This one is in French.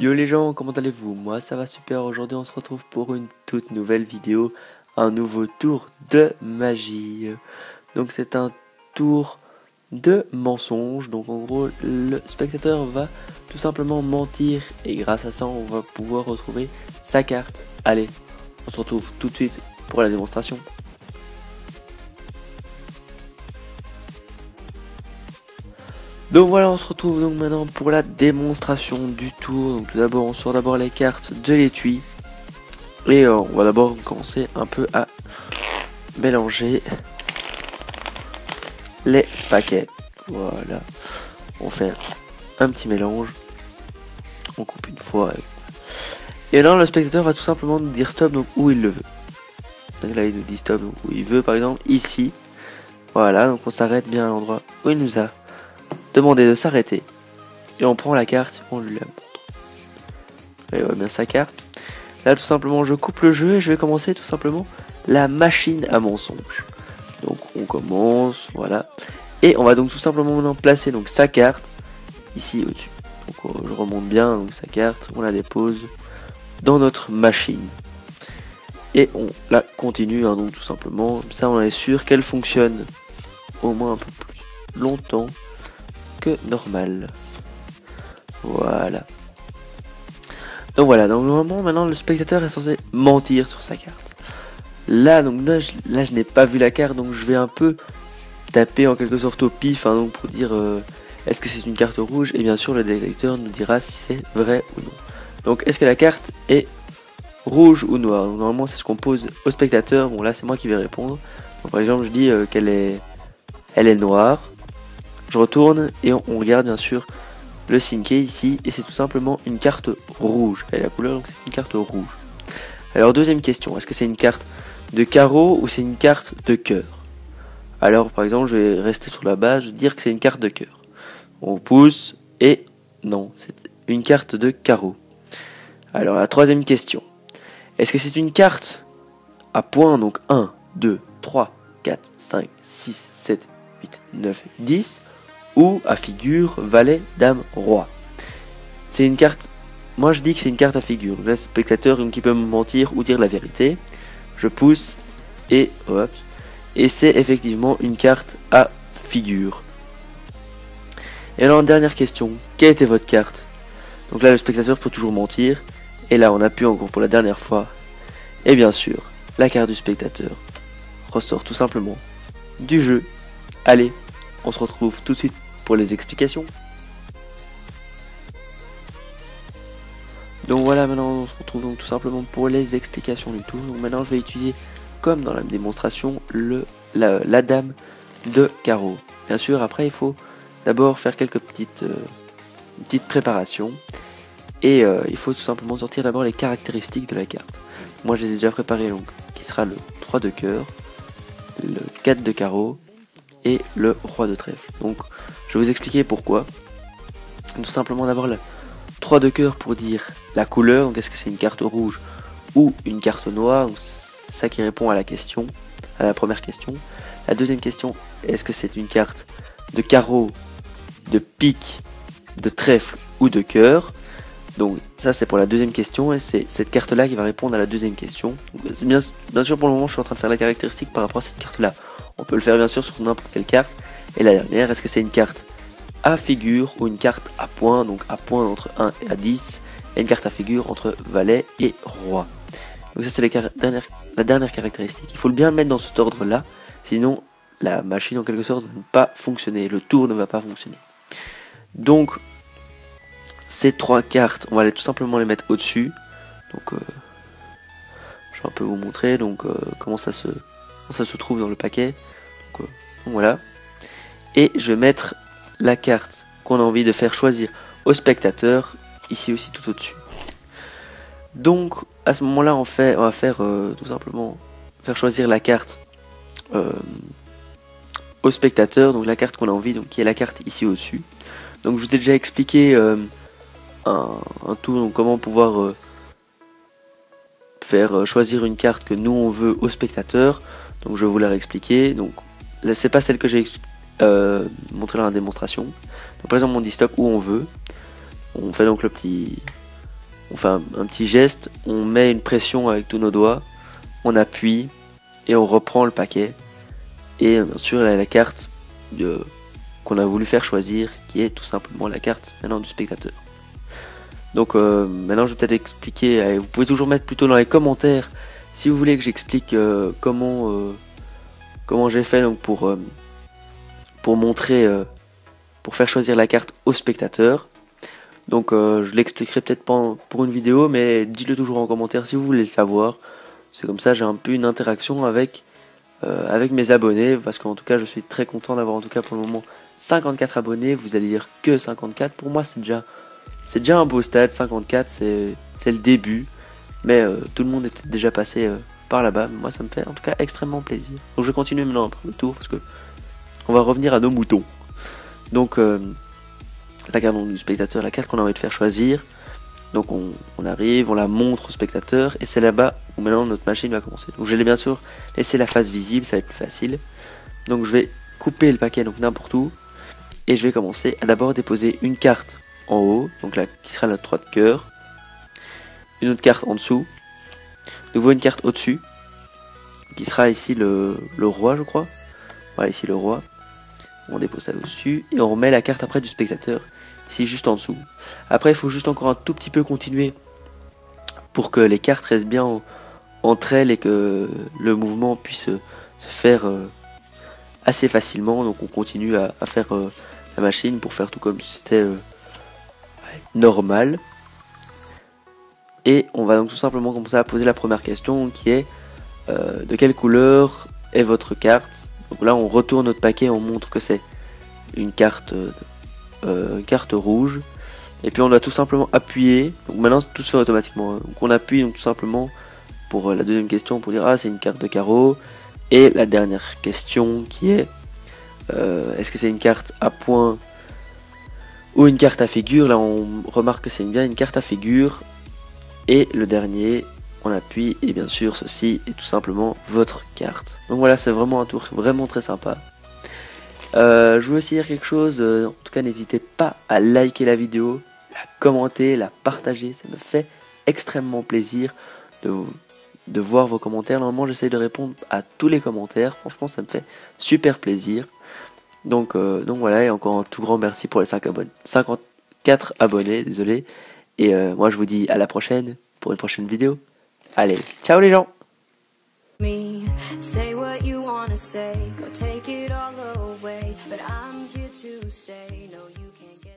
Yo les gens, comment allez-vous? Moi ça va super, aujourd'hui on se retrouve pour une toute nouvelle vidéo, un nouveau tour de magie. Donc c'est un tour de mensonge, donc en gros le spectateur va tout simplement mentir et grâce à ça on va pouvoir retrouver sa carte. Allez, on se retrouve tout de suite pour la démonstration. Donc voilà, on se retrouve donc maintenant pour la démonstration du tour. Donc tout d'abord, on sort d'abord les cartes de l'étui. Et on va d'abord commencer un peu à mélanger les paquets. Voilà, on fait un petit mélange. On coupe une fois. Et là, le spectateur va tout simplement nous dire stop, donc où il le veut. Donc là, il nous dit stop, donc où il veut, par exemple ici. Voilà, donc on s'arrête bien à l'endroit où il nous a demandé de s'arrêter. Et on prend la carte, on lui la montre. Là, il voit bien sa carte. Là, tout simplement, je coupe le jeu et je vais commencer tout simplement la machine à mensonges. Donc, on commence, voilà. Et on va donc tout simplement maintenant placer donc sa carte ici au-dessus. Donc, je remonte bien donc, sa carte, on la dépose dans notre machine. Et on la continue, hein, donc tout simplement. Comme ça, on est sûr qu'elle fonctionne au moins un peu plus longtemps que normal. Voilà. Donc voilà, donc normalement maintenant le spectateur est censé mentir sur sa carte. Là donc là je n'ai pas vu la carte, donc je vais un peu taper en quelque sorte au pif, hein, donc pour dire est-ce que c'est une carte rouge, et bien sûr le détecteur nous dira si c'est vrai ou non. Donc est-ce que la carte est rouge ou noire? Donc, normalement c'est ce qu'on pose au spectateur. Bon là c'est moi qui vais répondre. Donc, par exemple je dis qu'elle est noire. Je retourne et on regarde bien sûr le signe qui est ici et c'est tout simplement une carte rouge. Elle a la couleur donc c'est une carte rouge. Alors deuxième question, est-ce que c'est une carte de carreau ou c'est une carte de cœur? Alors par exemple je vais rester sur la base, je vais dire que c'est une carte de cœur. On pousse et non, c'est une carte de carreau. Alors la troisième question, est-ce que c'est une carte à points, donc 1, 2, 3, 4, 5, 6, 7, 8, 9, 10 ou à figure, valet, dame, roi? C'est une carte, moi je dis que c'est une carte à figure. Là, le spectateur qui peut me mentir ou dire la vérité. Je pousse et hop. Et c'est effectivement une carte à figure. Et alors, dernière question, quelle était votre carte? Donc là, le spectateur peut toujours mentir. Et là, on appuie encore pour la dernière fois. Et bien sûr, la carte du spectateur ressort tout simplement du jeu. Allez, on se retrouve tout de suite pour les explications. Donc voilà, maintenant on se retrouve donc tout simplement pour les explications du tour. Donc maintenant je vais utiliser, comme dans la démonstration, la dame de carreau. Bien sûr, après il faut d'abord faire quelques petites préparations. Et il faut tout simplement sortir d'abord les caractéristiques de la carte. Moi je les ai déjà préparées, donc qui sera le 3 de cœur, le 4 de carreau et le roi de trèfle. Donc je vais vous expliquer pourquoi. Tout simplement d'abord le 3 de cœur pour dire la couleur, donc est-ce que c'est une carte rouge ou une carte noire, c'est ça qui répond à la question, à la première question. La deuxième question, est-ce que c'est une carte de carreau, de pique, de trèfle ou de cœur? Donc ça c'est pour la deuxième question et c'est cette carte là qui va répondre à la deuxième question. C'est bien sûr pour le moment je suis en train de faire la caractéristique par rapport à cette carte là. On peut le faire bien sûr sur n'importe quelle carte. Et la dernière, est-ce que c'est une carte à figure ou une carte à points, donc à points entre 1 et à 10, et une carte à figure entre valet et roi. Donc ça c'est la dernière caractéristique. Il faut bien le mettre dans cet ordre là, sinon la machine en quelque sorte ne va pas fonctionner, le tour ne va pas fonctionner. Donc ces trois cartes, on va tout simplement les mettre au-dessus. Donc je vais un peu vous montrer donc comment ça se trouve dans le paquet. Donc voilà. Et je vais mettre la carte qu'on a envie de faire choisir au spectateur ici aussi tout au-dessus. Donc à ce moment-là, on va faire tout simplement faire choisir la carte au spectateur, donc la carte qu'on a envie, donc qui est la carte ici au-dessus. Donc je vous ai déjà expliqué un tour, donc comment pouvoir faire choisir une carte que nous on veut au spectateur. Donc je vais vous la réexpliquer. Donc là c'est pas celle que j'ai montrée dans la démonstration. Donc par exemple on dit stop où on veut. On fait donc le petit on fait un petit geste, on met une pression avec tous nos doigts, on appuie et on reprend le paquet. Et bien sûr la carte qu'on a voulu faire choisir, qui est tout simplement la carte maintenant du spectateur. Donc maintenant je vais peut-être expliquer, vous pouvez toujours mettre plutôt dans les commentaires si vous voulez que j'explique comment j'ai fait donc pour montrer, pour faire choisir la carte au spectateur. Donc je l'expliquerai peut-être pas pour une vidéo, mais dites-le toujours en commentaire si vous voulez le savoir. C'est comme ça j'ai un peu une interaction avec mes abonnés, parce qu'en tout cas je suis très content d'avoir en tout cas pour le moment 54 abonnés. Vous allez dire que 54, pour moi c'est déjà un beau stade. 54 c'est le début, mais tout le monde est peut-être déjà passé par là-bas. Moi ça me fait en tout cas extrêmement plaisir. Donc je vais continuer maintenant après le tour, parce que on va revenir à nos moutons. Donc la carte du spectateur, la carte qu'on a envie de faire choisir. Donc on arrive, on la montre au spectateur, et c'est là-bas où maintenant notre machine va commencer. Donc je vais bien sûr laisser la face visible, ça va être plus facile. Donc je vais couper le paquet donc n'importe où, et je vais commencer à d'abord déposer une carte en haut, donc là qui sera notre 3 de cœur, une autre carte en dessous, de nouveau une carte au-dessus, qui sera ici le roi je crois. Voilà, ici le roi. On dépose ça au-dessus, et on remet la carte après du spectateur, ici juste en dessous. Après il faut juste encore un tout petit peu continuer pour que les cartes restent bien entre elles et que le mouvement puisse se faire assez facilement. Donc on continue à faire la machine pour faire tout comme si c'était normal. Et on va donc tout simplement commencer à poser la première question, qui est de quelle couleur est votre carte. Donc là on retourne notre paquet, on montre que c'est une carte rouge, et puis on doit tout simplement appuyer. Donc maintenant tout se fait automatiquement, hein. Donc on appuie donc tout simplement pour la deuxième question, pour dire ah c'est une carte de carreau. Et la dernière question qui est est-ce que c'est une carte à points ou une carte à figure. Là on remarque que c'est bien une carte à figure. Et le dernier, on appuie, et bien sûr ceci est tout simplement votre carte. Donc voilà, c'est vraiment un tour vraiment très sympa. Je voulais aussi dire quelque chose, en tout cas n'hésitez pas à liker la vidéo, la commenter, la partager, ça me fait extrêmement plaisir de voir vos commentaires. Normalement j'essaie de répondre à tous les commentaires, franchement ça me fait super plaisir. Donc voilà, et encore un tout grand merci pour les 54 abonnés, désolé. Et moi je vous dis à la prochaine pour une prochaine vidéo. Allez, ciao les gens. Me, say what you wanna say, go take it all away, but I'm here to stay, no you can't get